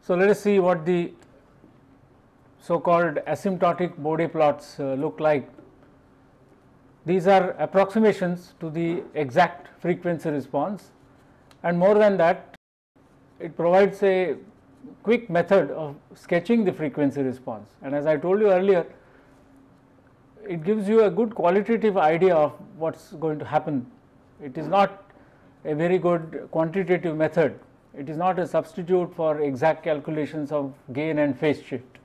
So, let us see what the so called asymptotic Bode plots look like. These are approximations to the exact frequency response, and more than that, it provides a quick method of sketching the frequency response. And as I told you earlier, it gives you a good qualitative idea of what is going to happen. It is not a very good quantitative method. It is not a substitute for exact calculations of gain and phase shift.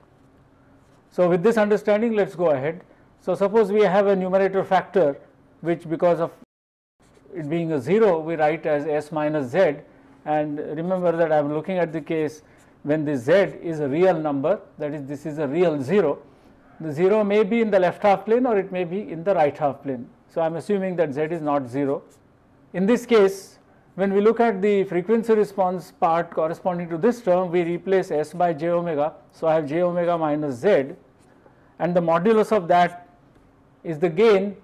So, with this understanding, let us go ahead. So, suppose we have a numerator factor which, because of it being a 0, we write as s minus z, and remember that I am looking at the case when the z is a real number, that is, this is a real 0. The 0 may be in the left half plane or it may be in the right half plane. So, I am assuming that z is not 0. In this case, when we look at the frequency response part corresponding to this term, we replace s by j omega. So, I have j omega minus z, and the modulus of that is the gain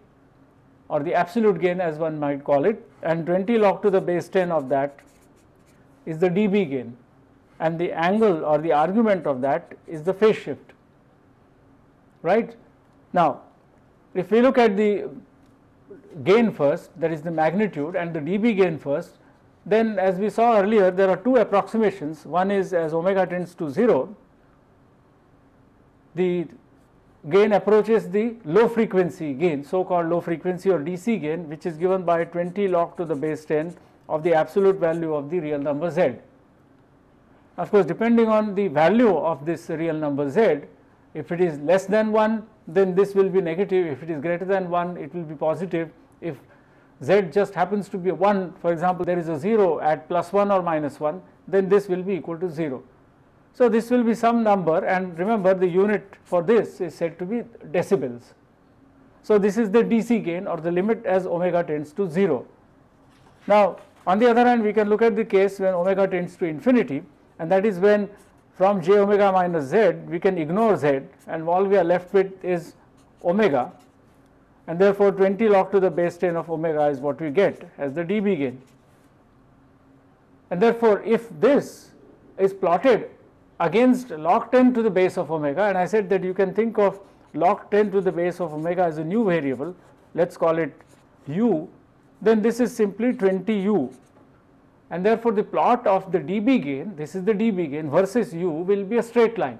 or the absolute gain, as one might call it, and 20 log to the base 10 of that is the dB gain, and the angle or the argument of that is the phase shift, right. Now, if we look at the gain first, that is the magnitude, and the dB gain first, then as we saw earlier, there are two approximations. One is as omega tends to 0, the gain approaches the low frequency gain, so called low frequency or DC gain, which is given by 20 log to the base 10 of the absolute value of the real number z. Of course, depending on the value of this real number z, if it is less than 1, then this will be negative. If it is greater than 1, it will be positive. If z just happens to be 1, for example, there is a 0 at plus 1 or minus 1, then this will be equal to 0. So, this will be some number, and remember the unit for this is said to be decibels. So, this is the DC gain or the limit as omega tends to 0. Now, on the other hand, we can look at the case when omega tends to infinity, and that is when from j omega minus z we can ignore z, and all we are left with is omega, and therefore 20 log to the base 10 of omega is what we get as the dB gain. And therefore, if this is plotted against log 10 to the base of omega, and I said that you can think of log 10 to the base of omega as a new variable, let us call it u, then this is simply 20u, and therefore the plot of the dB gain, this is the dB gain versus u, will be a straight line.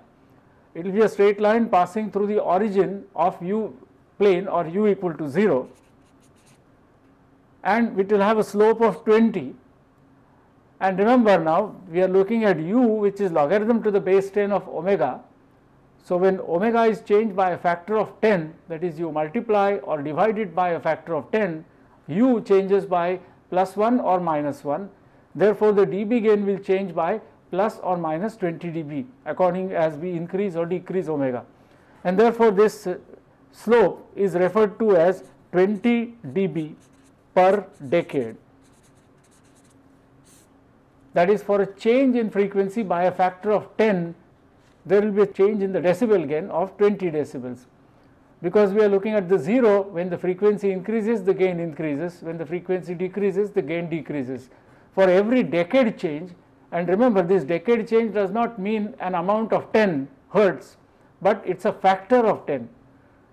It will be a straight line passing through the origin of u plane or u equal to 0, and it will have a slope of 20. And remember, now we are looking at u, which is logarithm to the base 10 of omega. So, when omega is changed by a factor of 10, that is, you multiply or divide it by a factor of 10, u changes by plus 1 or minus 1. Therefore, the dB gain will change by plus or minus 20 dB according as we increase or decrease omega, and therefore this slope is referred to as 20 dB per decade. That is, for a change in frequency by a factor of 10, there will be a change in the decibel gain of 20 decibels. Because we are looking at the 0, when the frequency increases, the gain increases, when the frequency decreases, the gain decreases. For every decade change, and remember, this decade change does not mean an amount of 10 hertz, but it is a factor of 10.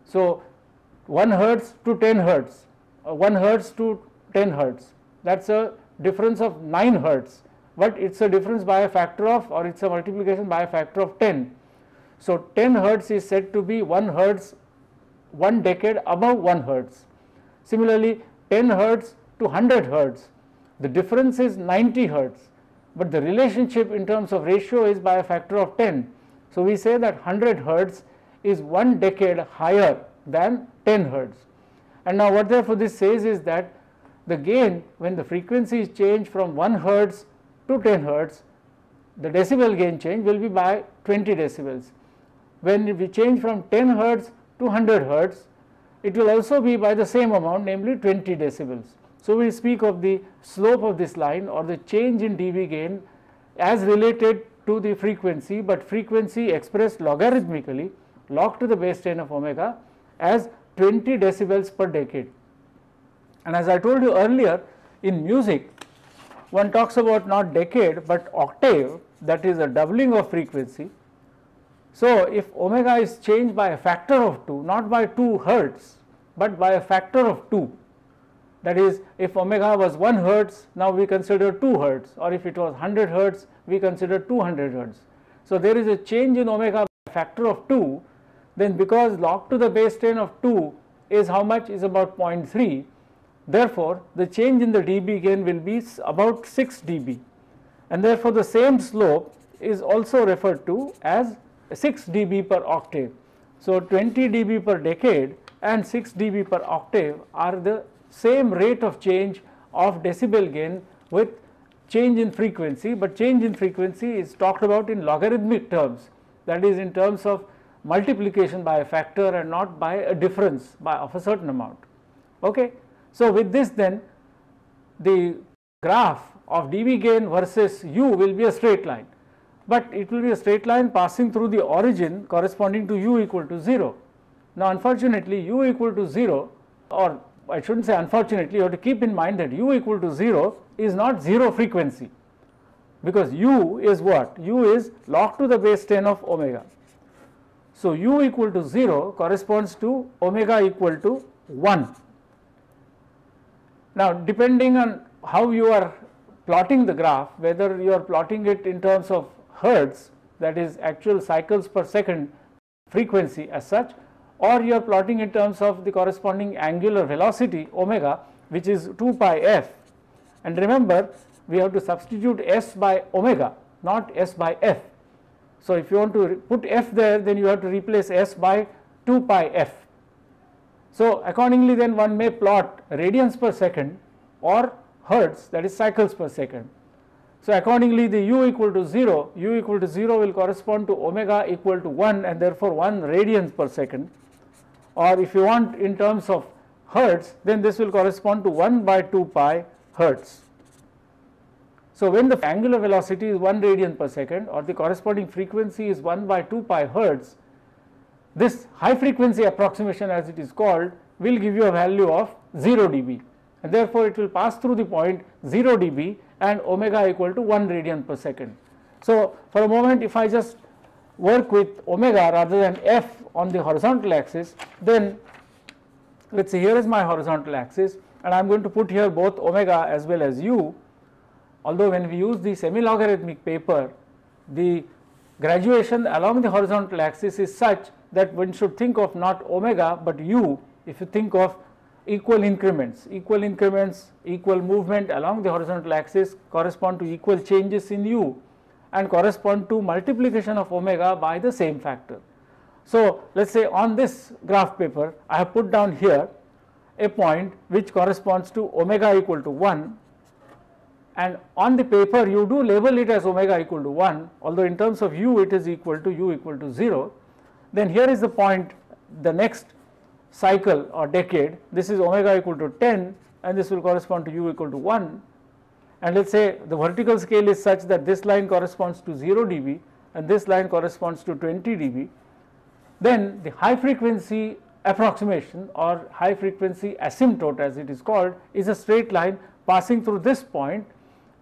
So, 1 hertz to 10 hertz, 1 hertz to 10 hertz, that is a difference of 9 hertz. But it is a difference by a factor of, or it is a multiplication by a factor of 10. So, 10 hertz is said to be 1 hertz, 1 decade above 1 hertz. Similarly, 10 hertz to 100 hertz, the difference is 90 hertz, but the relationship in terms of ratio is by a factor of 10. So, we say that 100 hertz is 1 decade higher than 10 hertz. And now, what therefore this says is that the gain, when the frequency is changed from 1 hertz to 10 hertz, the decibel gain change will be by 20 decibels. When we change from 10 hertz to 100 hertz, it will also be by the same amount, namely 20 decibels. So, we speak of the slope of this line or the change in dB gain as related to the frequency, but frequency expressed logarithmically, log to the base 10 of omega, as 20 decibels per decade. And as I told you earlier, in music, one talks about not decade but octave, that is a doubling of frequency. So, if omega is changed by a factor of 2, not by 2 hertz, but by a factor of 2, that is, if omega was 1 hertz, now we consider 2 hertz, or if it was 100 hertz, we consider 200 hertz. So, there is a change in omega by a factor of 2, then because log to the base 10 of 2 is how much? Is about 0.3. Therefore, the change in the dB gain will be about 6 dB, and therefore, the same slope is also referred to as 6 dB per octave. So, 20 dB per decade and 6 dB per octave are the same rate of change of decibel gain with change in frequency, but change in frequency is talked about in logarithmic terms, that is in terms of multiplication by a factor and not by a difference of a certain amount. Okay. So, with this then the graph of dB gain versus u will be a straight line, but it will be a straight line passing through the origin corresponding to u equal to 0. Now, unfortunately u equal to 0, or I should not say unfortunately, you have to keep in mind that u equal to 0 is not 0 frequency, because u is what? U is log to the base 10 of omega. So, u equal to 0 corresponds to omega equal to 1. Now, depending on how you are plotting the graph, whether you are plotting it in terms of hertz, that is actual cycles per second frequency as such, or you are plotting in terms of the corresponding angular velocity omega, which is 2 pi f, and remember we have to substitute s by omega, not s by f. So, if you want to put f there, then you have to replace s by 2 pi f. So, accordingly then one may plot radians per second or hertz, that is cycles per second. So, accordingly the u equal to 0, u equal to 0 will correspond to omega equal to 1, and therefore 1 radians per second, or if you want in terms of hertz, then this will correspond to 1 by 2 pi hertz. So, when the angular velocity is 1 radian per second or the corresponding frequency is 1 by 2 pi hertz, this high frequency approximation, as it is called, will give you a value of 0 dB, and therefore it will pass through the point 0 dB and omega equal to 1 radian per second. So, for a moment if I just work with omega rather than f on the horizontal axis, then let us say here is my horizontal axis, and I am going to put here both omega as well as u. Although when we use the semi-logarithmic paper, the graduation along the horizontal axis is such that one should think of not omega but u. If you think of equal increments, equal movement along the horizontal axis correspond to equal changes in u and correspond to multiplication of omega by the same factor. So, let us say on this graph paper I have put down here a point which corresponds to omega equal to 1, and on the paper you do label it as omega equal to 1, although in terms of u it is equal to u equal to 0. Then here is the point, the next cycle or decade, this is omega equal to 10 and this will correspond to u equal to 1, and let us say the vertical scale is such that this line corresponds to 0 dB and this line corresponds to 20 dB. Then the high frequency approximation or high frequency asymptote, as it is called, is a straight line passing through this point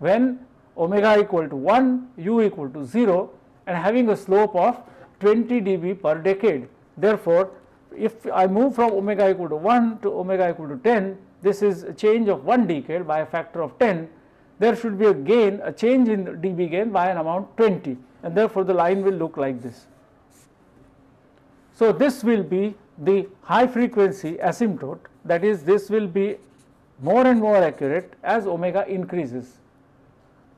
when omega equal to 1, u equal to 0, and having a slope of 20 dB per decade. Therefore, if I move from omega equal to 1 to omega equal to 10, this is a change of 1 decade by a factor of 10. There should be a gain, a change in dB gain by an amount 20, and therefore the line will look like this. So, this will be the high frequency asymptote, that is, this will be more and more accurate as omega increases.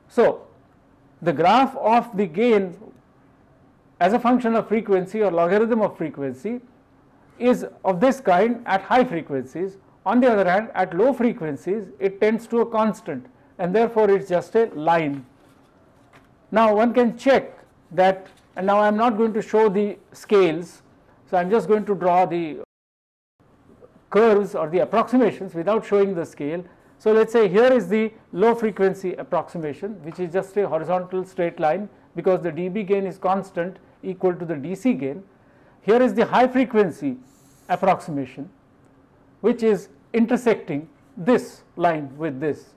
So, the graph of the gain as a function of frequency or logarithm of frequency is of this kind at high frequencies. On the other hand, at low frequencies it tends to a constant, and therefore it is just a line. Now, one can check that, and now I am not going to show the scales. So, I am just going to draw the curves or the approximations without showing the scale. So, let us say here is the low frequency approximation, which is just a horizontal straight line because the dB gain is constant equal to the DC gain. Here is the high frequency approximation, which is intersecting this line with this.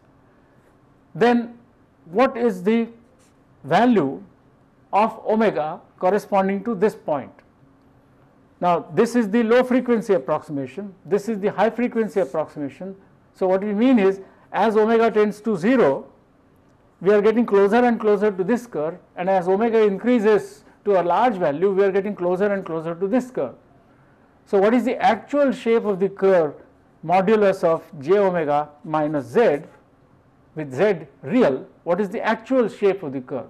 Then what is the value of omega corresponding to this point. Now, this is the low frequency approximation, this is the high frequency approximation. So, what we mean is, as omega tends to 0, we are getting closer and closer to this curve, and as omega increases to a large value, we are getting closer and closer to this curve. So, what is the actual shape of the curve modulus of j omega minus z, with z real? What is the actual shape of the curve?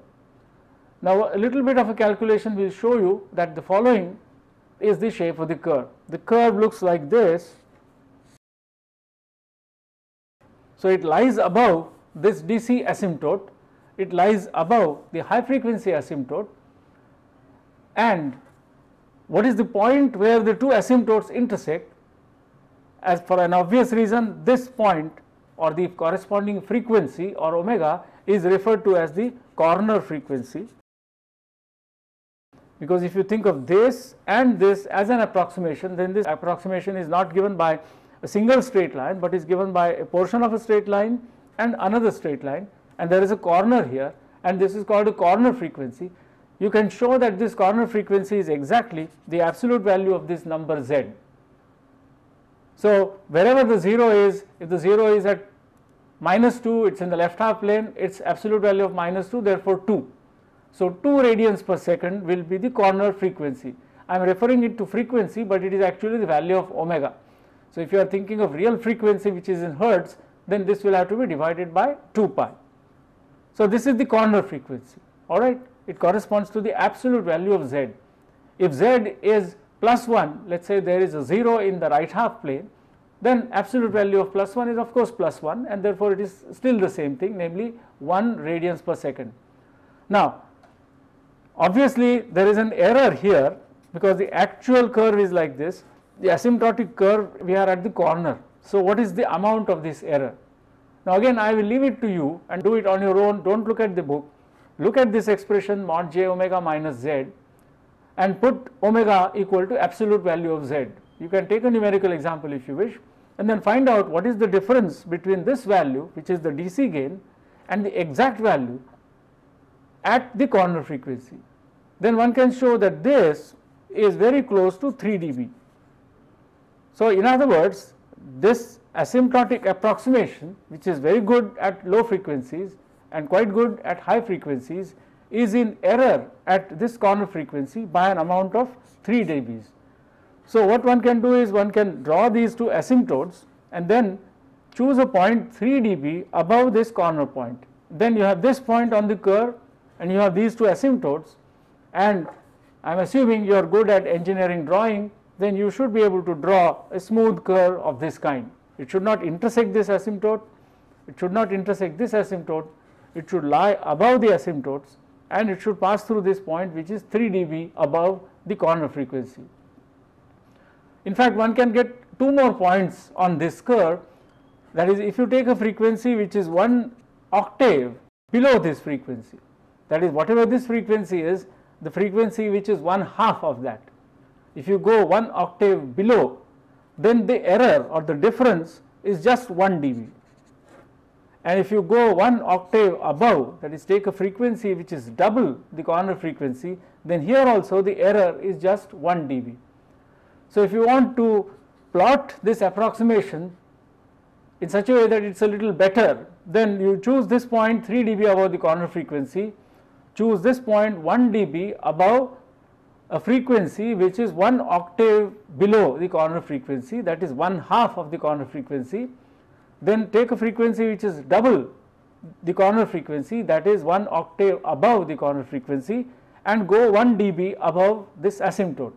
Now, a little bit of a calculation will show you that the following is the shape of the curve. The curve looks like this. So, it lies above this DC asymptote, it lies above the high frequency asymptote, and what is the point where the two asymptotes intersect? As for an obvious reason, this point or the corresponding frequency or omega is referred to as the corner frequency, because if you think of this and this as an approximation, then this approximation is not given by a single straight line, but is given by a portion of a straight line and another straight line, and there is a corner here, and this is called a corner frequency. You can show that this corner frequency is exactly the absolute value of this number z. So, wherever the 0 is, if the 0 is at minus 2, it is in the left half plane, its absolute value of minus 2, therefore 2. So, 2 radians per second will be the corner frequency. I am referring it to frequency, but it is actually the value of omega. So, if you are thinking of real frequency which is in hertz, then this will have to be divided by 2 pi. So, this is the corner frequency, alright. It corresponds to the absolute value of z. If z is plus 1, let us say there is a 0 in the right half plane, then absolute value of plus 1 is of course plus 1, and therefore it is still the same thing, namely 1 radians per second. Now, obviously there is an error here, because the actual curve is like this, the asymptotic curve we are at the corner. So, what is the amount of this error? Now, again I will leave it to you and do it on your own, do not look at the book. Look at this expression mod j omega minus z and put omega equal to absolute value of z. You can take a numerical example if you wish, and then find out what is the difference between this value, which is the DC gain, and the exact value at the corner frequency. Then one can show that this is very close to 3 dB. So, in other words, this asymptotic approximation, which is very good at low frequencies and quite good at high frequencies, is in error at this corner frequency by an amount of 3 dBs. So, what one can do is one can draw these two asymptotes and then choose a point 3 dB above this corner point. Then you have this point on the curve and you have these two asymptotes, and I am assuming you are good at engineering drawing, then you should be able to draw a smooth curve of this kind. It should not intersect this asymptote, it should not intersect this asymptote, it should lie above the asymptotes, and it should pass through this point which is 3 dB above the corner frequency. In fact, one can get 2 more points on this curve, that is, if you take a frequency which is 1 octave below this frequency, that is, whatever this frequency is, the frequency which is 1/2 of that. If you go 1 octave below, then the error or the difference is just 1 dB. And if you go 1 octave above, that is, take a frequency which is double the corner frequency, then here also the error is just 1 dB. So, if you want to plot this approximation in such a way that it is a little better, then you choose this point 3 dB above the corner frequency, choose this point 1 dB above a frequency which is 1 octave below the corner frequency, that is 1/2 of the corner frequency. Then take a frequency which is double the corner frequency, that is 1 octave above the corner frequency, and go 1 dB above this asymptote.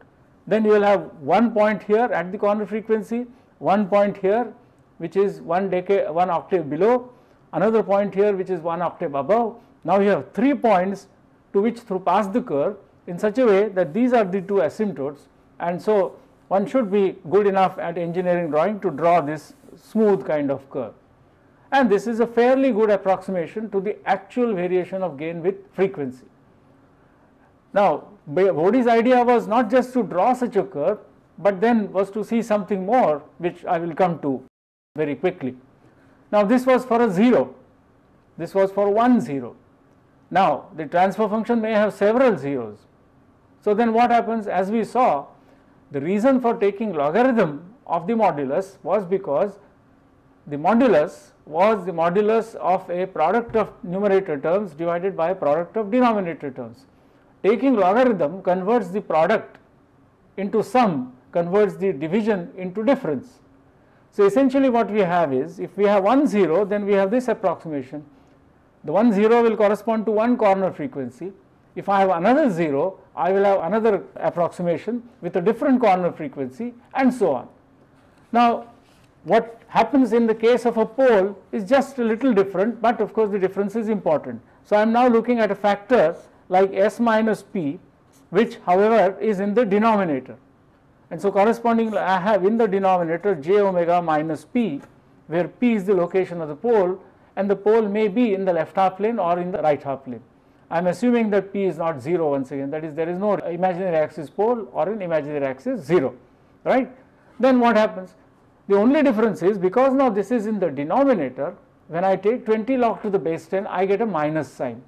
Then you will have one point here at the corner frequency, one point here which is 1 octave below, another point here which is 1 octave above. Now you have 3 points to which through pass the curve in such a way that these are the 2 asymptotes, and so one should be good enough at engineering drawing to draw this smooth kind of curve. And this is a fairly good approximation to the actual variation of gain with frequency. Now, Bode's idea was not just to draw such a curve, but then was to see something more, which I will come to very quickly. Now, this was for a 0. this was for one zero. Now, the transfer function may have several zeros. So, then what happens? As we saw, the reason for taking logarithm of the modulus was because the modulus was the modulus of a product of numerator terms divided by a product of denominator terms. Taking logarithm converts the product into sum, converts the division into difference. So, essentially what we have is, if we have 1 0, then we have this approximation. The 1 0 will correspond to one corner frequency. If I have another 0, I will have another approximation with a different corner frequency, and so on. Now, what happens in the case of a pole is just a little different, but of course the difference is important. So, I am now looking at a factor like s minus p, which however is in the denominator. And so, correspondingly I have in the denominator j omega minus p, where p is the location of the pole, and the pole may be in the left half plane or in the right half plane. I am assuming that p is not 0 once again, that is, there is no imaginary axis pole or an imaginary axis 0, right. Then what happens? The only difference is, because now this is in the denominator, when I take 20 log to the base 10, I get a minus sign.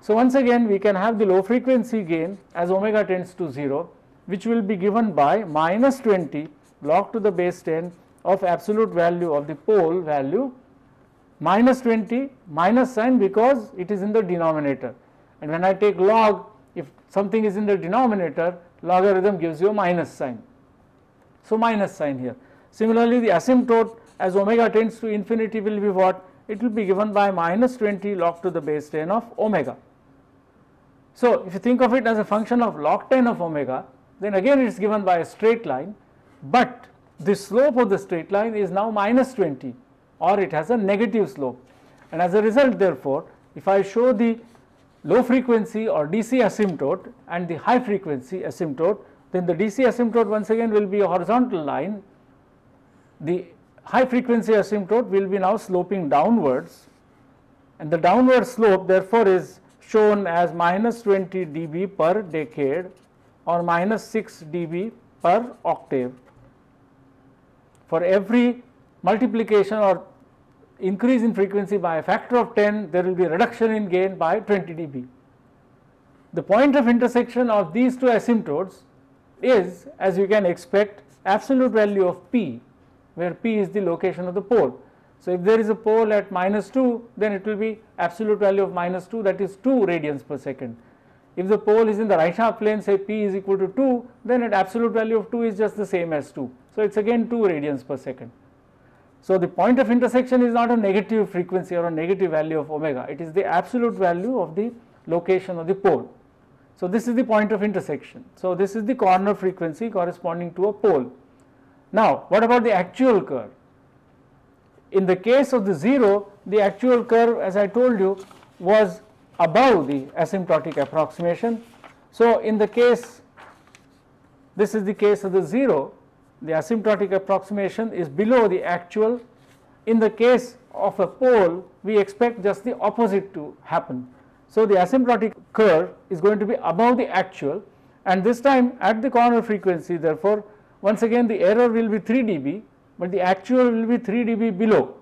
So, once again we can have the low frequency gain as omega tends to 0, which will be given by minus 20 log to the base 10 of absolute value of the pole value, minus 20 minus sign because it is in the denominator, and when I take log, if something is in the denominator, logarithm gives you a minus sign. So, minus sign here. Similarly, the asymptote as omega tends to infinity will be what? It will be given by minus 20 log to the base 10 of omega. So, if you think of it as a function of log 10 of omega, then again it is given by a straight line, but the slope of the straight line is now minus 20, or it has a negative slope, and as a result therefore, if I show the low frequency or DC asymptote and the high frequency asymptote, then the DC asymptote once again will be a horizontal line. The high frequency asymptote will be now sloping downwards, and the downward slope therefore is shown as minus 20 dB per decade or minus 6 dB per octave. For every multiplication or increase in frequency by a factor of 10, there will be a reduction in gain by 20 dB. The point of intersection of these two asymptotes is, as you can expect, absolute value of p, where p is the location of the pole. So, if there is a pole at minus 2, then it will be absolute value of minus 2, that is 2 radians per second. If the pole is in the right half plane, say p is equal to 2, then an absolute value of 2 is just the same as 2. So, it is again 2 radians per second. So, the point of intersection is not a negative frequency or a negative value of omega, it is the absolute value of the location of the pole. So, this is the point of intersection. So, this is the corner frequency corresponding to a pole. Now, what about the actual curve? In the case of the 0, the actual curve, as I told you, was above the asymptotic approximation. So, in the case, this is the case of the 0, the asymptotic approximation is below the actual. In the case of a pole, we expect just the opposite to happen. So, the asymptotic curve is going to be above the actual, and this time at the corner frequency, therefore, once again the error will be 3 dB, but the actual will be 3 dB below.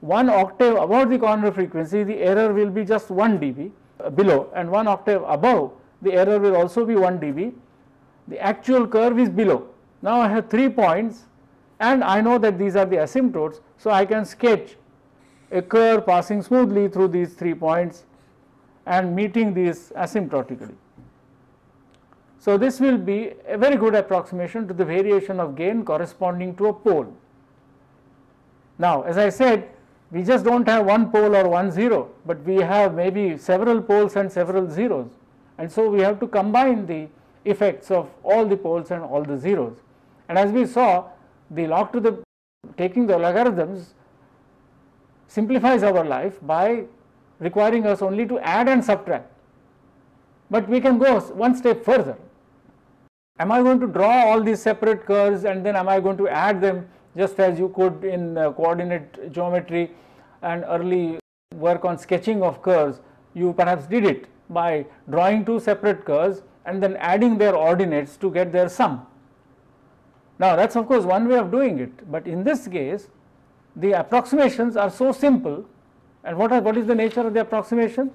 1 octave above the corner frequency, the error will be just 1 dB below, and 1 octave above, the error will also be 1 dB. The actual curve is below. Now, I have 3 points and I know that these are the asymptotes. So, I can sketch a curve passing smoothly through these 3 points and meeting these asymptotically. So, this will be a very good approximation to the variation of gain corresponding to a pole. Now, as I said, we just do not have one pole or one zero, but we have maybe several poles and several zeros, and so we have to combine the effects of all the poles and all the zeros. And as we saw, the log to the taking the logarithms simplifies our life by requiring us only to add and subtract, but we can go one step further. Am I going to draw all these separate curves and then am I going to add them just as you could in coordinate geometry and early work on sketching of curves? You perhaps did it by drawing 2 separate curves and then adding their ordinates to get their sum. Now, that is of course one way of doing it, but in this case the approximations are so simple And what is the nature of the approximation?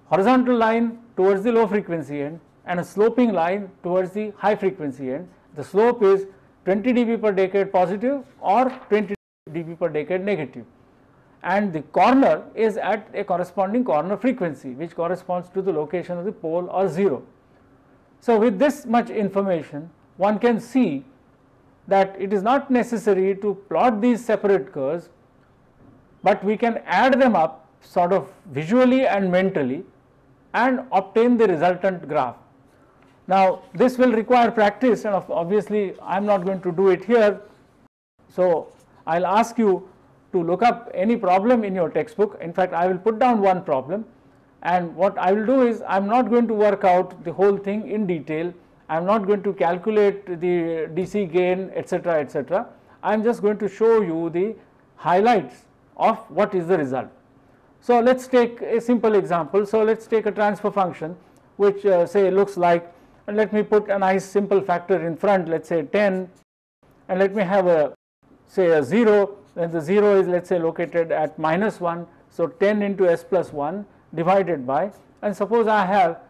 Horizontal line towards the low frequency end and a sloping line towards the high frequency end. The slope is 20 dB per decade positive or 20 dB per decade negative, and the corner is at a corresponding corner frequency which corresponds to the location of the pole or 0. So with this much information, one can see that it is not necessary to plot these separate curves, but we can add them up sort of visually and mentally and obtain the resultant graph. Now this will require practice, and obviously I am not going to do it here. So I will ask you to look up any problem in your textbook. In fact, I will put down one problem, and what I will do is I am not going to work out the whole thing in detail. I am not going to calculate the DC gain, etc., etc. I am just going to show you the highlights of what is the result. So let us take a simple example. So let us take a transfer function which say looks like, and let me put a nice simple factor in front, let us say 10, and let me have a say a 0, and the 0 is let us say located at -1. So 10 into s plus 1 divided by, and suppose I have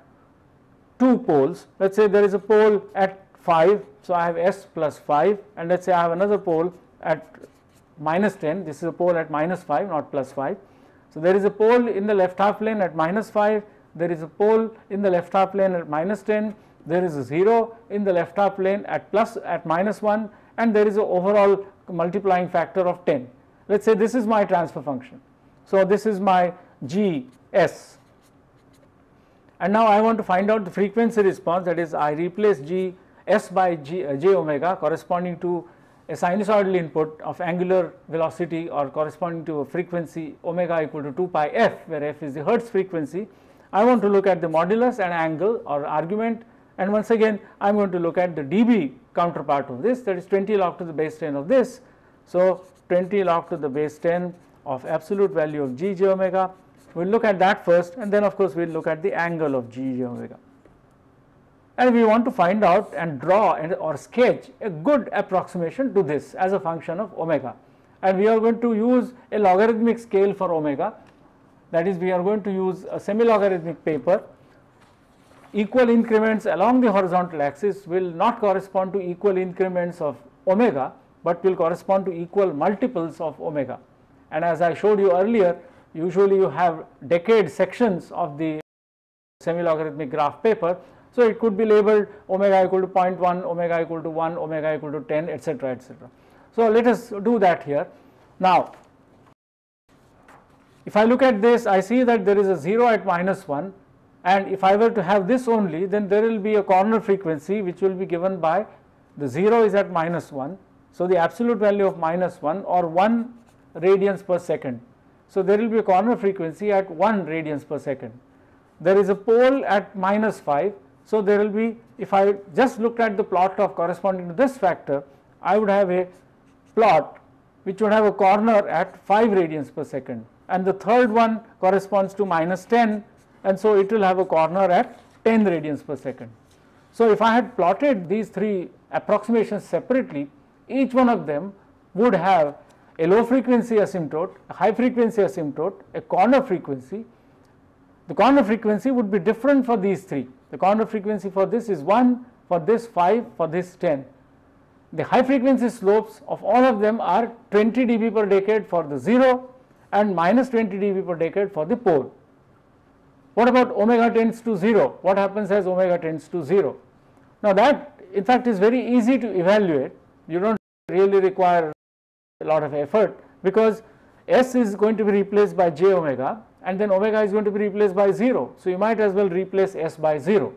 two poles. Let us say there is a pole at 5, so I have s plus 5, and let us say I have another pole at -10. This is a pole at -5, not plus 5. So there is a pole in the left half plane at -5, there is a pole in the left half plane at -10, there is a 0 in the left half plane at -1, and there is an overall multiplying factor of 10. Let us say this is my transfer function. So this is my Gs, and now I want to find out the frequency response, that is I replace G s by j omega corresponding to a sinusoidal input of angular velocity or corresponding to a frequency omega equal to 2 pi f, where f is the Hertz frequency. I want to look at the modulus and angle or argument, and once again I am going to look at the dB counterpart of this, that is 20 log to the base 10 of this. So 20 log to the base 10 of absolute value of G j omega. We will look at that first, and then of course we will look at the angle of G j omega. And we want to find out and draw or sketch a good approximation to this as a function of omega, and we are going to use a logarithmic scale for omega, that is we are going to use a semi-logarithmic paper. Equal increments along the horizontal axis will not correspond to equal increments of omega, but will correspond to equal multiples of omega. And as I showed you earlier, usually you have decade sections of the semi-logarithmic graph paper. So it could be labeled omega equal to 0.1, omega equal to 1, omega equal to 10, etc., etc. So let us do that here. Now if I look at this, I see that there is a 0 at -1, and if I were to have this only, then there will be a corner frequency which will be given by the 0 is at -1. So the absolute value of -1 or 1 radians per second. So there will be a corner frequency at 1 radians per second. There is a pole at -5. So there will be, if I just looked at the plot of corresponding to this factor, I would have a plot which would have a corner at 5 radians per second, and the third one corresponds to -10, and so it will have a corner at 10 radians per second. So if I had plotted these three approximations separately, each one of them would have a low frequency asymptote, a high frequency asymptote, a corner frequency. The corner frequency would be different for these three. The corner frequency for this is 1, for this 5, for this 10. The high frequency slopes of all of them are 20 dB per decade for the 0 and -20 dB per decade for the pole. What about omega tends to 0? What happens as omega tends to 0? Now that in fact is very easy to evaluate. You don't really require a lot of effort, because s is going to be replaced by j omega, and then omega is going to be replaced by 0. So you might as well replace s by 0.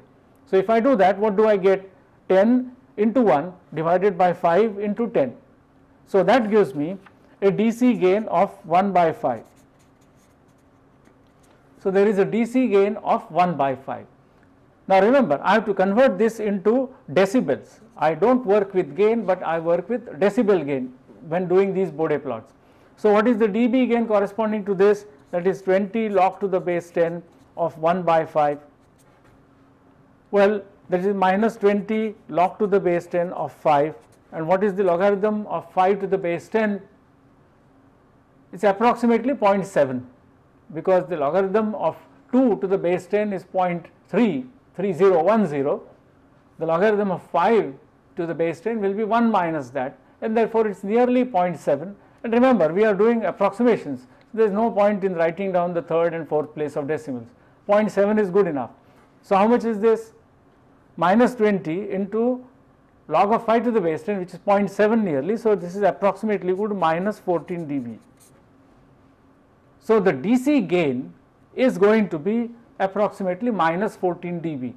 So if I do that, what do I get? 10 into 1 divided by 5 into 10. So that gives me a DC gain of 1 by 5. So there is a DC gain of 1 by 5. Now remember, I have to convert this into decibels. I don't work with gain, but I work with decibel gain when doing these Bode plots. So what is the dB gain corresponding to this? That is 20 log to the base 10 of 1 by 5. Well, that is -20 log to the base 10 of 5. And what is the logarithm of 5 to the base 10? It's approximately 0.7. because the logarithm of 2 to the base 10 is 0.33010. The logarithm of 5 to the base 10 will be 1 minus that, and therefore it is nearly 0.7. And remember, we are doing approximations. There is no point in writing down the third and fourth place of decimals. 0.7 is good enough. So how much is this? Minus 20 into log of 5 to the base 10, which is 0.7 nearly. So this is approximately equal to minus 14 dB. So the DC gain is going to be approximately minus 14 dB.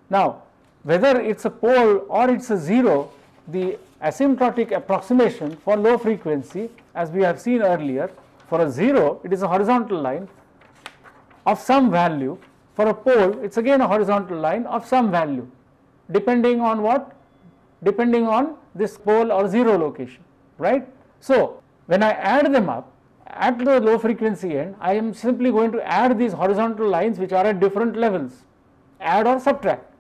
Now, whether it's a pole or it's a zero, the asymptotic approximation for low frequency, as we have seen earlier, for a zero it is a horizontal line of some value. For a pole it's again a horizontal line of some value, depending on what? Depending on this pole or zero location, right? So when I add them up at the low frequency end, I am simply going to add these horizontal lines which are at different levels, add or subtract.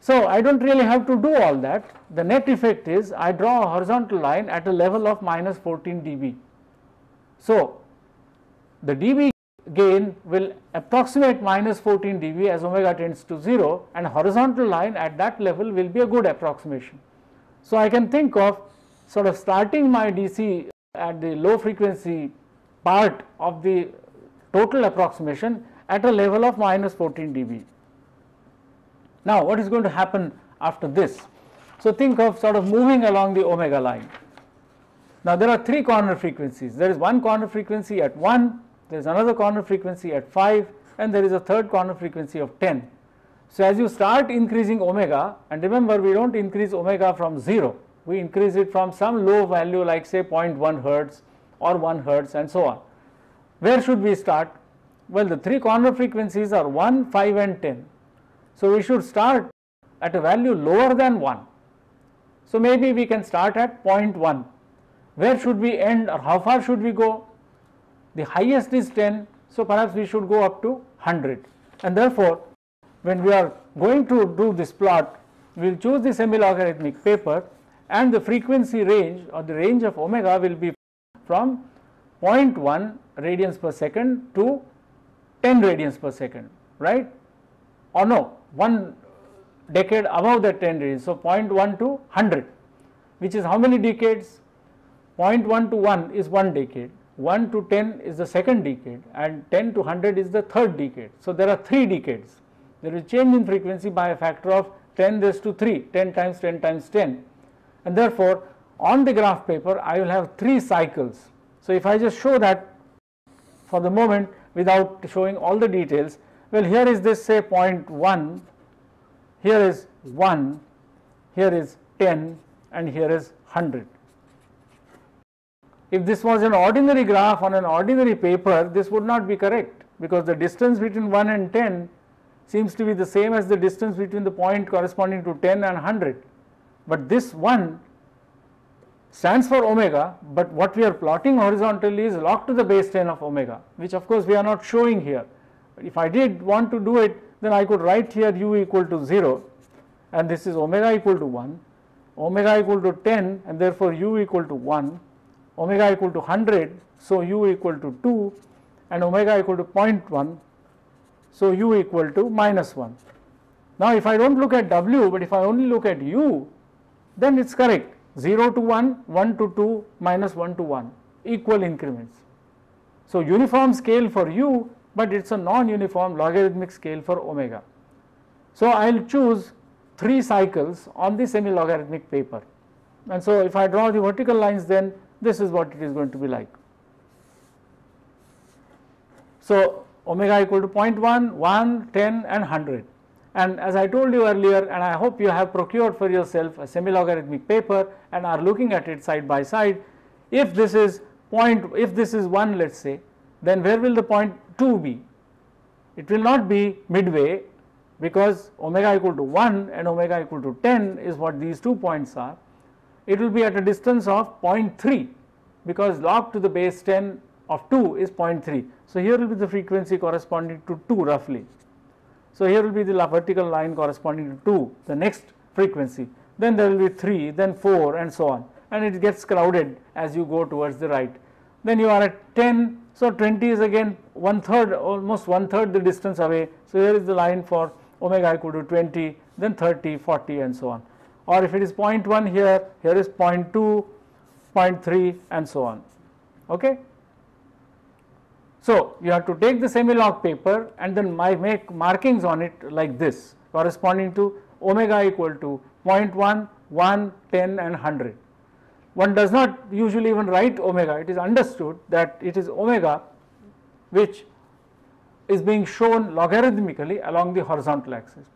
So I don't really have to do all that. The net effect is I draw a horizontal line at a level of minus 14 dB. So the dB gain will approximate minus 14 dB as omega tends to 0, and horizontal line at that level will be a good approximation. So I can think of sort of starting my DC at the low frequency part of the total approximation at a level of minus 14 dB. Now what is going to happen after this? So think of sort of moving along the omega line. Now there are three corner frequencies. There is one corner frequency at 1, there is another corner frequency at 5, and there is a third corner frequency of 10. So as you start increasing omega, and remember we don't increase omega from 0, we increase it from some low value like say 0.1 hertz or 1 hertz and so on. Where should we start? Well, the three corner frequencies are 1, 5 and 10. So we should start at a value lower than 1. So maybe we can start at 0.1. Where should we end, or how far should we go? The highest is 10, so perhaps we should go up to 100. And therefore, when we are going to do this plot, we will choose the semi-logarithmic paper, and the frequency range or the range of omega will be from 0.1 radians per second to 10 radians per second, right? Or no, one decade above the 10 radians, so 0.1 to 100, which is how many decades? 0.1 to 1 is 1 decade, 1 to 10 is the second decade, and 10 to 100 is the third decade. So there are 3 decades. There is change in frequency by a factor of 10 raised to 3, 10 times 10 times 10, and therefore on the graph paper I will have 3 cycles. So if I just show that for the moment without showing all the details, well, here is this say 0.1, here is 1, here is 10, and here is 100. If this was an ordinary graph on an ordinary paper, this would not be correct, because the distance between 1 and 10 seems to be the same as the distance between the point corresponding to 10 and 100. But this 1 stands for omega, but what we are plotting horizontally is log to the base 10 of omega, which of course we are not showing here. But if I did want to do it, then I could write here u equal to 0, and this is omega equal to 1, omega equal to 10, and therefore u equal to 1, omega equal to 100, so u equal to 2, and omega equal to 0.1, so u equal to minus 1. Now if I don't look at w, but if I only look at u, then it's correct. 0 to 1, 1 to 2, minus 1 to 1, equal increments. So uniform scale for u, but it's a non-uniform logarithmic scale for omega. So I'll choose 3 cycles on the semi-logarithmic paper. And so if I draw the vertical lines, then this is what it is going to be like. So omega equal to 0.1, 1, 10 and 100. And as I told you earlier, and I hope you have procured for yourself a semi-logarithmic paper and are looking at it side by side, if this is 1, let's say, then where will the point 2 be? It will not be midway, because omega equal to 1 and omega equal to 10 is what these 2 points are. It will be at a distance of 0.3, because log to the base 10 of 2 is 0.3. So here will be the frequency corresponding to 2 roughly. So here will be the vertical line corresponding to 2, the next frequency. Then there will be 3, then 4 and so on, and it gets crowded as you go towards the right. Then you are at 10, So 20 is again 1/3, almost 1/3 the distance away. So here is the line for omega equal to 20, then 30, 40 and so on. Or if it is 0.1 here, here is 0.2, 0.3 and so on. Okay. So you have to take the semi-log paper and then make markings on it like this, corresponding to omega equal to 0.1, 1, 10 and 100. One does not usually even write omega, it is understood that it is omega which is being shown logarithmically along the horizontal axis.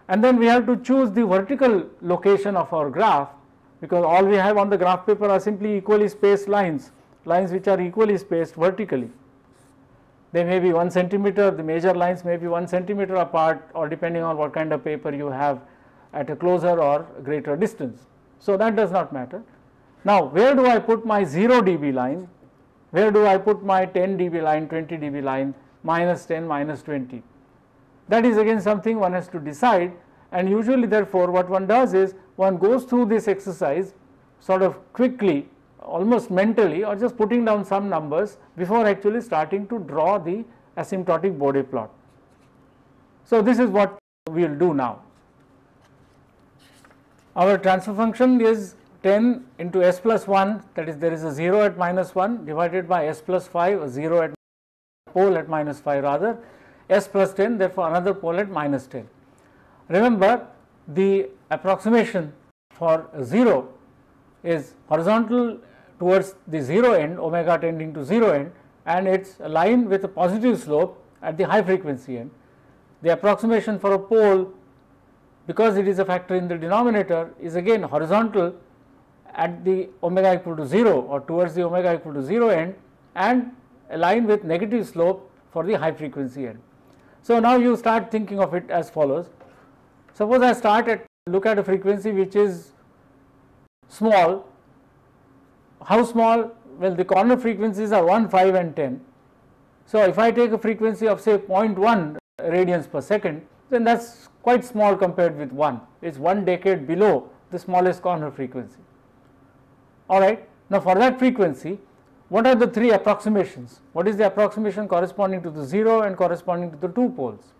And then we have to choose the vertical location of our graph, because all we have on the graph paper are simply equally spaced lines, lines which are equally spaced vertically. They may be 1 centimeter, the major lines may be 1 centimeter apart, or depending on what kind of paper you have at a closer or greater distance. So that does not matter. Now where do I put my 0 dB line, where do I put my 10 dB line, 20 dB line, minus 10, minus 20? That is again something one has to decide, and usually therefore what one does is one goes through this exercise sort of quickly, almost mentally, or just putting down some numbers before actually starting to draw the asymptotic Bode plot. So this is what we will do now. Our transfer function is 10 into s plus 1, that is there is a 0 at minus 1, divided by s plus 5, a 0 at pole at minus 5 rather, s plus 10, therefore another pole at minus 10. Remember, the approximation for 0 is horizontal towards the 0 end, omega tending to 0 end, and it's a line with a positive slope at the high frequency end. The approximation for a pole, because it is a factor in the denominator, is again horizontal at the omega equal to 0 or towards the omega equal to 0 end, and a line with negative slope for the high frequency end. So now you start thinking of it as follows. Suppose I look at a frequency which is small. How small? Well, the corner frequencies are 1, 5 and 10. So if I take a frequency of say 0.1 radians per second, then that's quite small compared with 1. It's 1 decade below the smallest corner frequency. Alright, now for that frequency, what are the three approximations? What is the approximation corresponding to the 0 and corresponding to the 2 poles?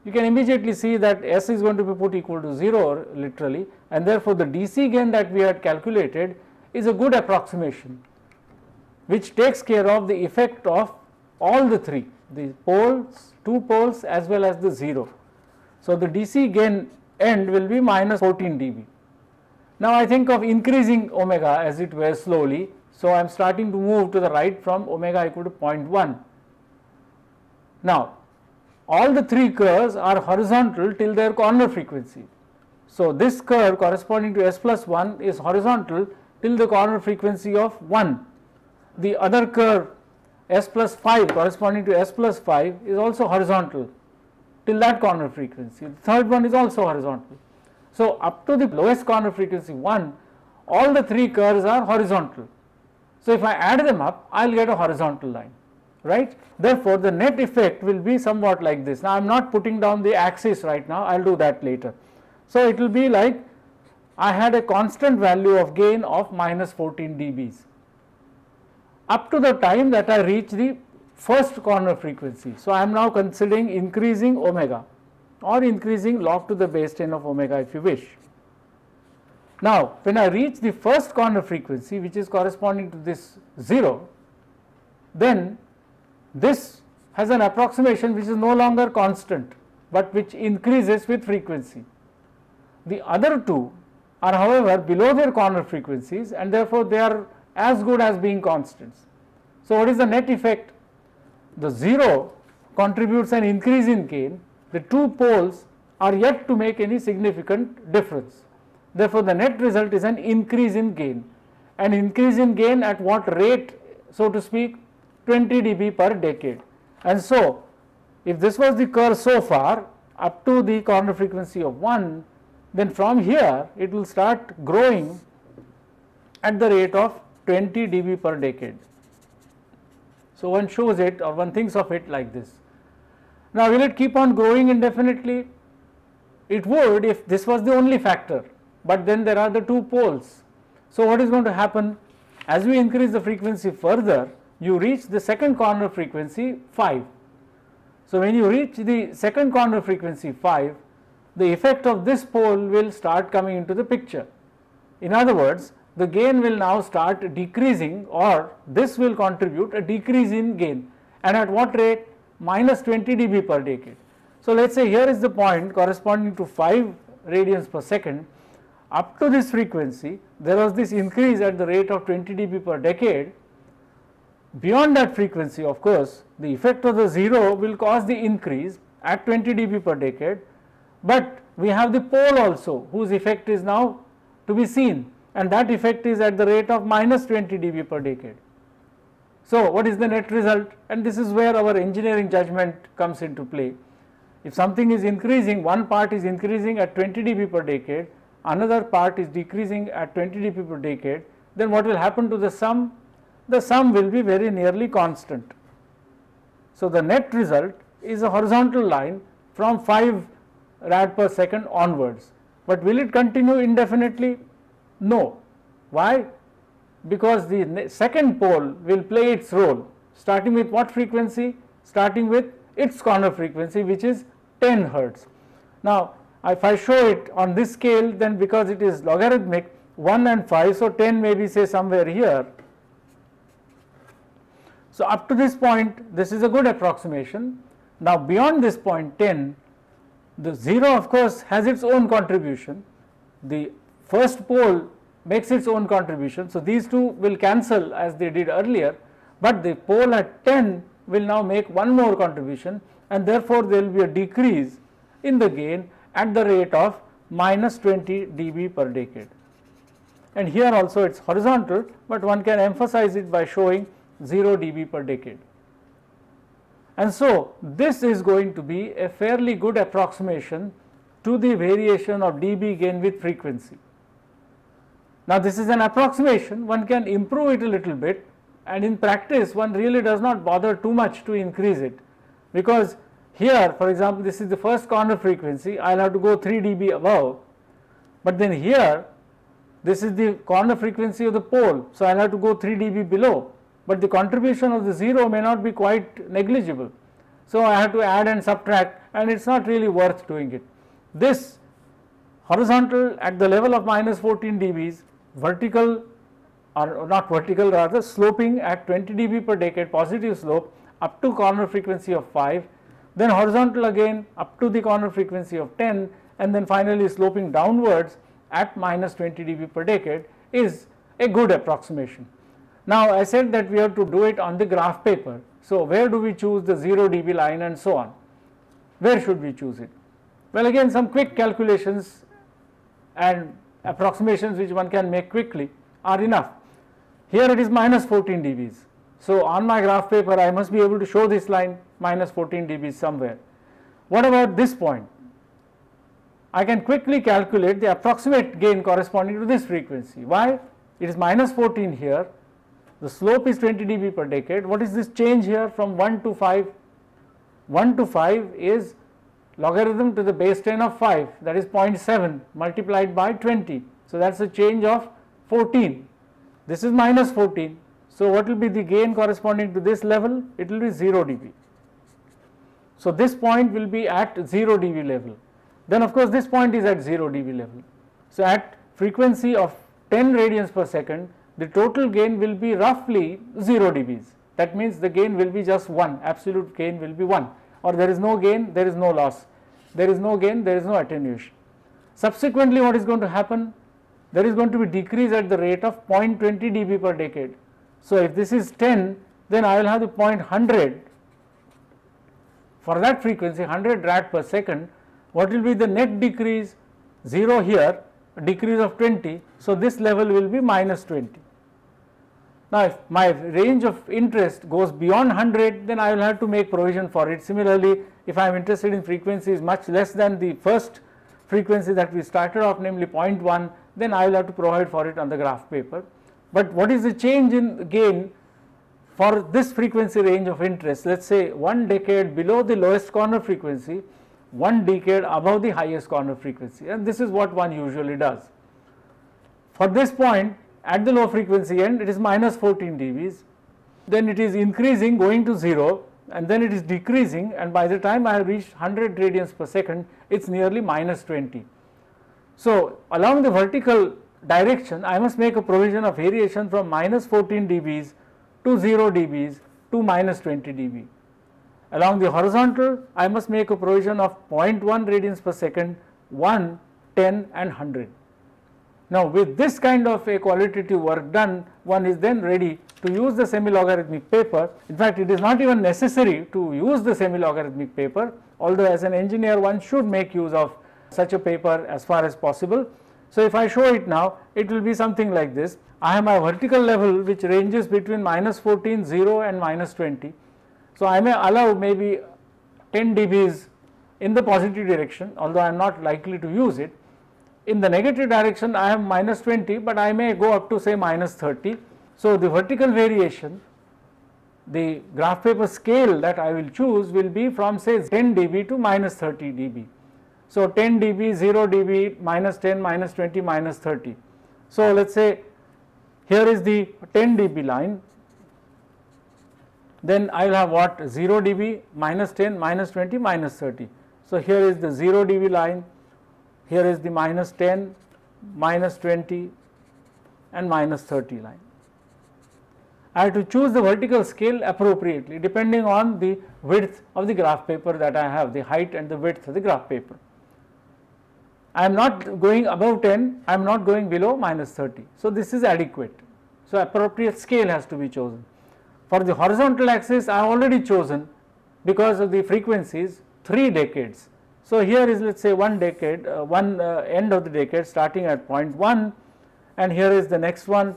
You can immediately see that s is going to be put equal to 0 literally, and therefore the DC gain that we had calculated is a good approximation, which takes care of the effect of all the three, the poles, 2 poles as well as the 0. So the DC gain end will be minus 14 dB. Now I think of increasing omega as it were slowly, so I am starting to move to the right from omega equal to 0.1. Now all the three curves are horizontal till their corner frequency. So this curve corresponding to s plus 1 is horizontal till the corner frequency of 1. The other curve s plus 5 corresponding to s plus 5 is also horizontal till that corner frequency. The third one is also horizontal. So up to the lowest corner frequency 1, all the three curves are horizontal. So if I add them up, I will get a horizontal line, right? Therefore the net effect will be somewhat like this. Now I am not putting down the axis right now, I will do that later. So it will be like I had a constant value of gain of minus 14 dBs up to the time that I reach the first corner frequency. So I am now considering increasing omega or increasing log to the base 10 of omega if you wish. Now when I reach the first corner frequency, which is corresponding to this 0, then this has an approximation which is no longer constant but which increases with frequency. The other two are however below their corner frequencies, and therefore they are as good as being constants. So what is the net effect? The 0 contributes an increase in gain, the 2 poles are yet to make any significant difference. Therefore the net result is an increase in gain. An increase in gain at what rate, so to speak? 20 dB per decade. And so if this was the curve so far up to the corner frequency of 1, then from here it will start growing at the rate of 20 dB per decade. So one shows it, or one thinks of it like this. Now will it keep on growing indefinitely? It would if this was the only factor, but then there are the 2 poles. So what is going to happen? As we increase the frequency further, you reach the second corner frequency 5. So, when you reach the second corner frequency 5, the effect of this pole will start coming into the picture. In other words, the gain will now start decreasing, or this will contribute a decrease in gain, and at what rate? Minus 20 dB per decade. So, let us say here is the point corresponding to 5 radians per second. Up to this frequency there was this increase at the rate of 20 dB per decade. Beyond that frequency, of course, the effect of the 0 will cause the increase at 20 dB per decade, but we have the pole also whose effect is now to be seen, and that effect is at the rate of minus 20 dB per decade. So, what is the net result? And this is where our engineering judgment comes into play. If something is increasing, one part is increasing at 20 dB per decade, another part is decreasing at 20 dB per decade, then what will happen to the sum? The sum will be very nearly constant. So, the net result is a horizontal line from 5 rad per second onwards, but will it continue indefinitely? No. Why? Because the second pole will play its role, starting with what frequency? Starting with its corner frequency, which is 10 hertz. Now, if I show it on this scale, then because it is logarithmic, 1 and 5, so 10 may be say somewhere here. So, up to this point this is a good approximation. Now, beyond this point 10, the 0 of course has its own contribution, the first pole makes its own contribution. So, these two will cancel as they did earlier, but the pole at 10 will now make one more contribution, and therefore, there will be a decrease in the gain at the rate of minus 20 dB per decade. And here also it is horizontal, but one can emphasize it by showing 0 dB per decade. And so, this is going to be a fairly good approximation to the variation of dB gain with frequency. Now, this is an approximation, one can improve it a little bit, and in practice one really does not bother too much to increase it, because here for example this is the first corner frequency, I will have to go 3 dB above, but then here this is the corner frequency of the pole, so I will have to go 3 dB below, but the contribution of the 0 may not be quite negligible. So, I have to add and subtract, and it is not really worth doing it. This horizontal at the level of minus 14 dBs, vertical or not vertical, rather sloping at 20 dB per decade, positive slope up to corner frequency of 5, then horizontal again up to the corner frequency of 10, and then finally sloping downwards at minus 20 dB per decade is a good approximation. Now, I said that we have to do it on the graph paper. So, where do we choose the 0 dB line and so on? Where should we choose it? Well, again some quick calculations and approximations which one can make quickly are enough. Here it is minus 14 dBs. So, on my graph paper I must be able to show this line minus 14 dBs somewhere. What about this point? I can quickly calculate the approximate gain corresponding to this frequency. Why? It is minus 14 here, the slope is 20 dB per decade. What is this change here from 1 to 5? 1 to 5 is logarithm to the base 10 of 5, that is 0.7 multiplied by 20. So, that is a change of 14. This is minus 14. So, what will be the gain corresponding to this level? It will be 0 dB. So, this point will be at 0 dB level. Then of course, this point is at 0 dB level. So, at frequency of 10 radians per second, the total gain will be roughly 0 dBs. That means the gain will be just 1, absolute gain will be 1, or there is no gain, there is no loss, there is no gain, there is no attenuation. Subsequently, what is going to happen? There is going to be decrease at the rate of 0.20 dB per decade. So, if this is 10, then I will have the 0.100 for that frequency, 100 rad per second. What will be the net decrease? 0 here, a decrease of 20. So, this level will be minus 20. Now, if my range of interest goes beyond 100, then I will have to make provision for it. Similarly, if I am interested in frequencies much less than the first frequency that we started off, namely 0.1, then I will have to provide for it on the graph paper. But what is the change in gain for this frequency range of interest? Let us say 1 decade below the lowest corner frequency, 1 decade above the highest corner frequency, and this is what one usually does. For this point at the low frequency end, it is minus 14 dBs. then it is increasing going to 0, and then it is decreasing, and by the time I have reached 100 radians per second, it is nearly minus 20. So, along the vertical direction, I must make a provision of variation from minus 14 dBs to 0 dBs to minus 20 dB. Along the horizontal, I must make a provision of 0.1 radians per second, 1, 10 and 100. Now, with this kind of a qualitative work done, one is then ready to use the semi-logarithmic paper. In fact, it is not even necessary to use the semi-logarithmic paper, although as an engineer one should make use of such a paper as far as possible. So, if I show it now, it will be something like this. I have my vertical level which ranges between minus 14, 0 and minus 20. So, I may allow maybe 10 dBs in the positive direction, although I am not likely to use it. In the negative direction, I have minus 20, but I may go up to say minus 30. So, the vertical variation, the graph paper scale that I will choose will be from say 10 dB to minus 30 dB. So, 10 dB, 0 dB, minus 10, minus 20, minus 30. So, let us say here is the 10 dB line, then I will have what, 0 dB, minus 10, minus 20, minus 30. So, here is the 0 dB line, here is the minus 10, minus 20 and minus 30 line. I have to choose the vertical scale appropriately depending on the width of the graph paper that I have, the height and the width of the graph paper. I am not going above 10, I am not going below minus 30. So, this is adequate. So, appropriate scale has to be chosen. For the horizontal axis, I have already chosen, because of the frequencies, 3 decades. So, here is let us say one decade, end of the decade starting at 0.1, and here is the next one,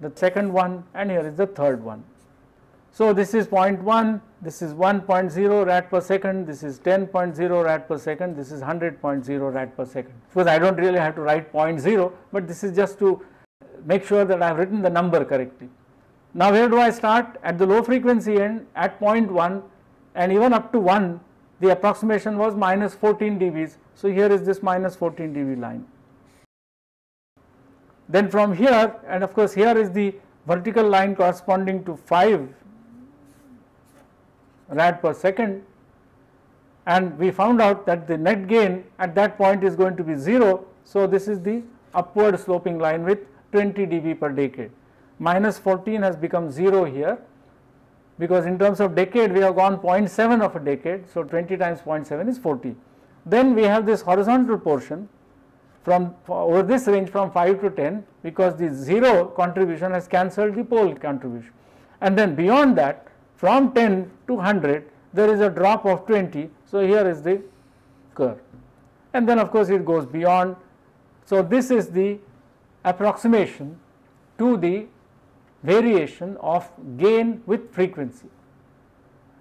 the second one, and here is the third one. So, this is 0.1, this is 1.0 rad per second, this is 10.0 rad per second, this is 100.0 rad per second. Because I do not really have to write 0.0, but this is just to make sure that I have written the number correctly. Now, where do I start? At the low frequency end at 0.1, and even up to 1, the approximation was minus 14 dBs. So, here is this minus 14 dB line. Then from here, and of course, here is the vertical line corresponding to 5 rad per second, and we found out that the net gain at that point is going to be 0. So, this is the upward sloping line with 20 dB per decade. Minus 14 has become 0 here, because in terms of decade we have gone 0.7 of a decade. So, 20 times 0.7 is 40. Then we have this horizontal portion from over this range from 5 to 10, because the 0 contribution has cancelled the pole contribution, and then beyond that from 10 to 100 there is a drop of 20. So, here is the curve, and then of course it goes beyond. So, this is the approximation to the variation of gain with frequency,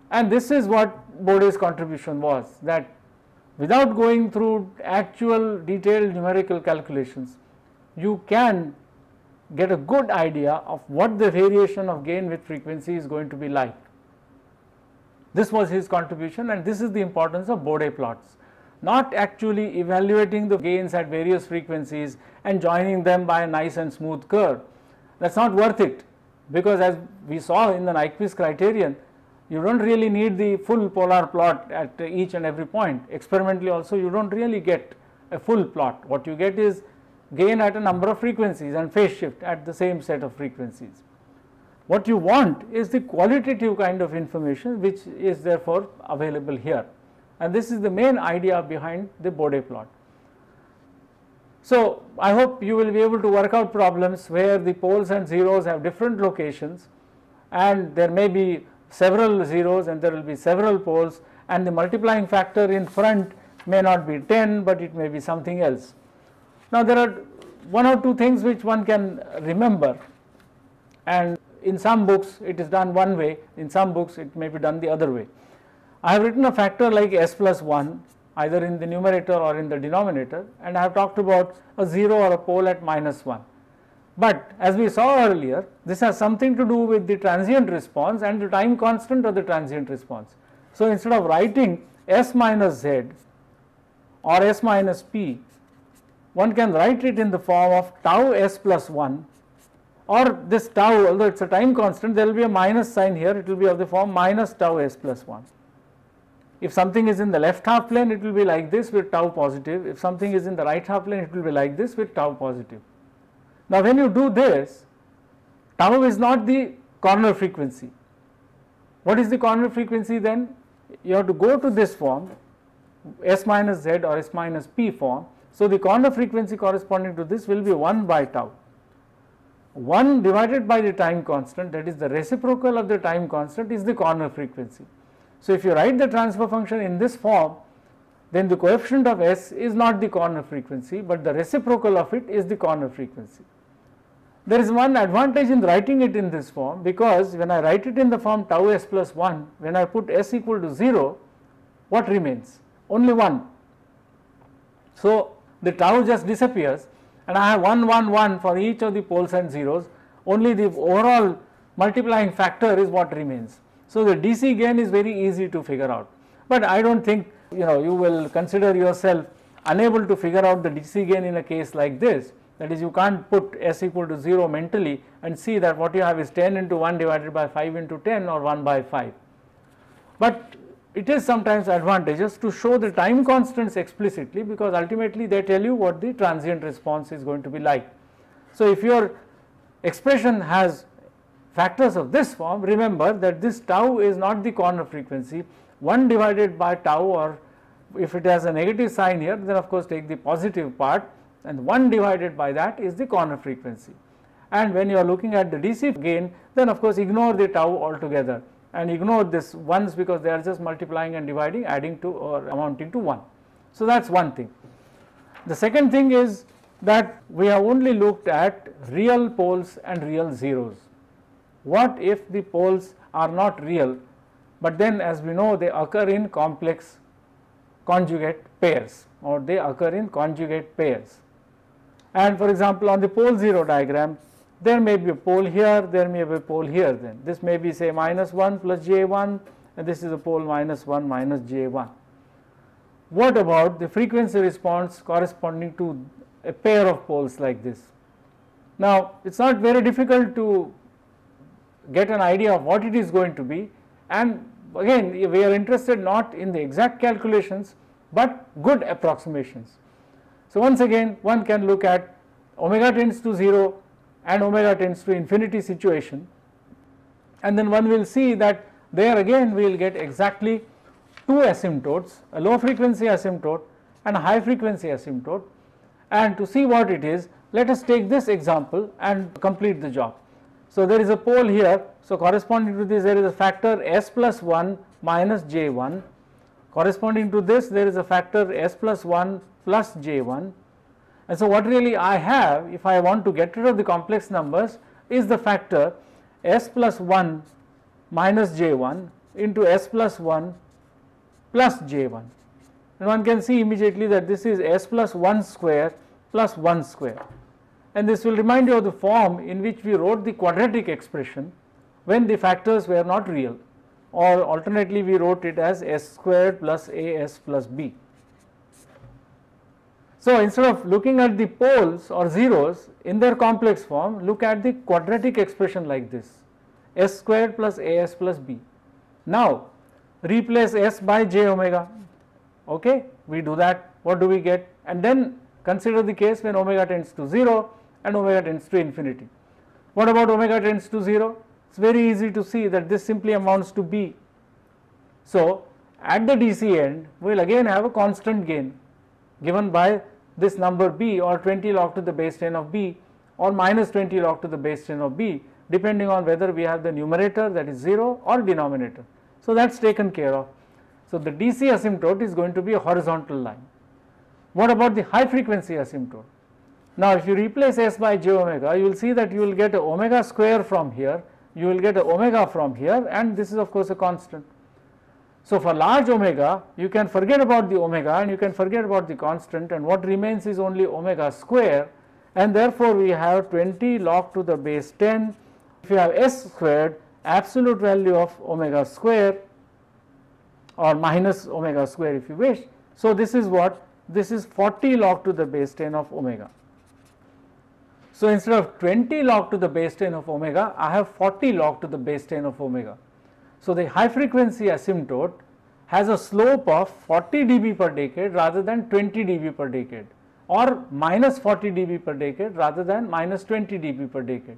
and this is what Bode's contribution was, that without going through actual detailed numerical calculations, you can get a good idea of what the variation of gain with frequency is going to be like. This was his contribution, and this is the importance of Bode plots, not actually evaluating the gains at various frequencies and joining them by a nice and smooth curve. That is not worth it, because as we saw in the Nyquist criterion, you do not really need the full polar plot at each and every point. Experimentally also you do not really get a full plot. What you get is gain at a number of frequencies and phase shift at the same set of frequencies. What you want is the qualitative kind of information which is therefore available here, and this is the main idea behind the Bode plot. So, I hope you will be able to work out problems where the poles and zeros have different locations, and there may be several zeros and there will be several poles, and the multiplying factor in front may not be 10, but it may be something else. Now, there are one or two things which one can remember, and in some books it is done one way, in some books it may be done the other way. I have written a factor like s plus 1 either in the numerator or in the denominator, and I have talked about a 0 or a pole at minus 1. But as we saw earlier, this has something to do with the transient response and the time constant of the transient response. So, instead of writing s minus z or s minus p, one can write it in the form of tau s plus 1 or this tau, although it is a time constant, there will be a minus sign here, it will be of the form minus tau s plus 1. If something is in the left half plane, it will be like this with tau positive. If something is in the right half plane, it will be like this with tau positive. Now, when you do this, tau is not the corner frequency. What is the corner frequency then? You have to go to this form, s minus z or s minus p form. So, the corner frequency corresponding to this will be 1 by tau. 1 divided by the time constant, that is the reciprocal of the time constant, is the corner frequency. So, if you write the transfer function in this form, then the coefficient of s is not the corner frequency, but the reciprocal of it is the corner frequency. There is one advantage in writing it in this form, because when I write it in the form tau s plus 1, when I put s equal to 0, what remains? Only 1. So, the tau just disappears and I have 1, 1, 1 for each of the poles and zeros, only the overall multiplying factor is what remains. So, the DC gain is very easy to figure out, but I do not think you will consider yourself unable to figure out the DC gain in a case like this. That is, you can't put s equal to 0 mentally and see that what you have is 10 into 1 divided by 5 into 10 or 1 by 5. But it is sometimes advantageous to show the time constants explicitly, because ultimately they tell you what the transient response is going to be like. So, if your expression has factors of this form, remember that this tau is not the corner frequency. 1 divided by tau, or if it has a negative sign here, then of course take the positive part, and 1 divided by that is the corner frequency. And when you are looking at the DC gain, then of course ignore the tau altogether and ignore this ones, because they are just multiplying and dividing, adding to or amounting to 1. So, that is one thing. The second thing is that we have only looked at real poles and real zeros. What if the poles are not real, but then as we know they occur in complex conjugate pairs, or they occur in conjugate pairs. And for example, on the pole 0 diagram, there may be a pole here, there may be a pole here, then this may be say minus 1 plus j1, and this is a pole minus 1 minus j1. What about the frequency response corresponding to a pair of poles like this? Now, it is not very difficult to get an idea of what it is going to be, and again we are interested not in the exact calculations, but good approximations. So, once again one can look at omega tends to 0 and omega tends to infinity situation, and then one will see that there again we will get exactly two asymptotes, a low frequency asymptote and a high frequency asymptote. And to see what it is, let us take this example and complete the job. So, there is a pole here, so corresponding to this there is a factor s plus 1 minus j1, corresponding to this there is a factor s plus 1 plus j1. And so, what really I have, if I want to get rid of the complex numbers, is the factor s plus 1 minus j1 into s plus 1 plus j1. And one can see immediately that this is s plus 1 square plus 1 square. And this will remind you of the form in which we wrote the quadratic expression when the factors were not real, or alternately we wrote it as s squared plus as plus b. So, instead of looking at the poles or zeros in their complex form, look at the quadratic expression like this, s squared plus as plus b. Now, replace s by j omega, okay, we do that, what do we get? And then consider the case when omega tends to 0 and omega tends to infinity. What about omega tends to 0? It is very easy to see that this simply amounts to b. So, at the DC end we will again have a constant gain given by this number b, or 20 log to the base 10 of b, or minus 20 log to the base 10 of b, depending on whether we have the numerator, that is 0, or denominator. So, that is taken care of. So, the DC asymptote is going to be a horizontal line. What about the high frequency asymptote? Now, if you replace s by j omega, you will see that you will get a omega square from here, you will get a omega from here, and this is of course a constant. So, for large omega you can forget about the omega and you can forget about the constant, and what remains is only omega square, and therefore we have 20 log to the base 10. If you have s squared, absolute value of omega square, or minus omega square if you wish. So, this is what? This is 40 log to the base 10 of omega. So, instead of 20 log to the base 10 of omega, I have 40 log to the base 10 of omega. So, the high frequency asymptote has a slope of 40 dB per decade rather than 20 dB per decade, or minus 40 dB per decade rather than minus 20 dB per decade.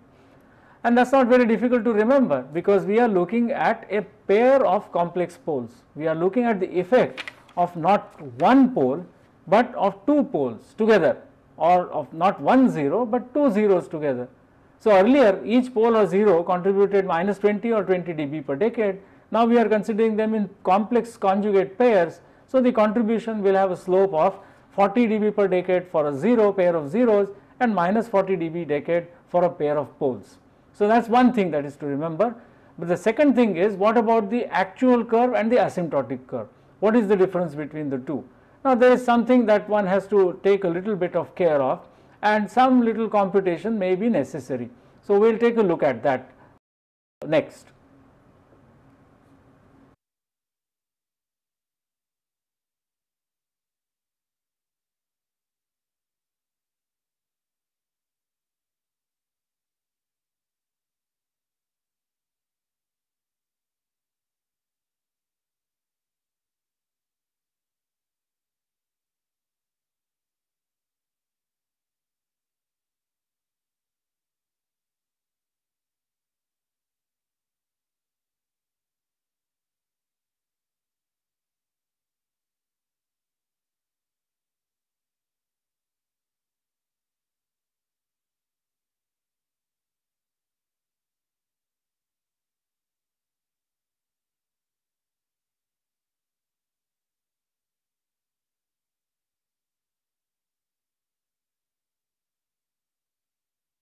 And that is not very difficult to remember, because we are looking at a pair of complex poles. We are looking at the effect of not one pole, but of two poles together, or of not one zero, but two zeros together. So, earlier each pole or zero contributed minus 20 or 20 dB per decade. Now, we are considering them in complex conjugate pairs. So, the contribution will have a slope of 40 dB per decade for a zero pair of zeros and minus 40 dB decade for a pair of poles. So, that is one thing that is to remember. But the second thing is, what about the actual curve and the asymptotic curve? What is the difference between the two? Now, there is something that one has to take a little bit of care of, and some little computation may be necessary. So, we will take a look at that next.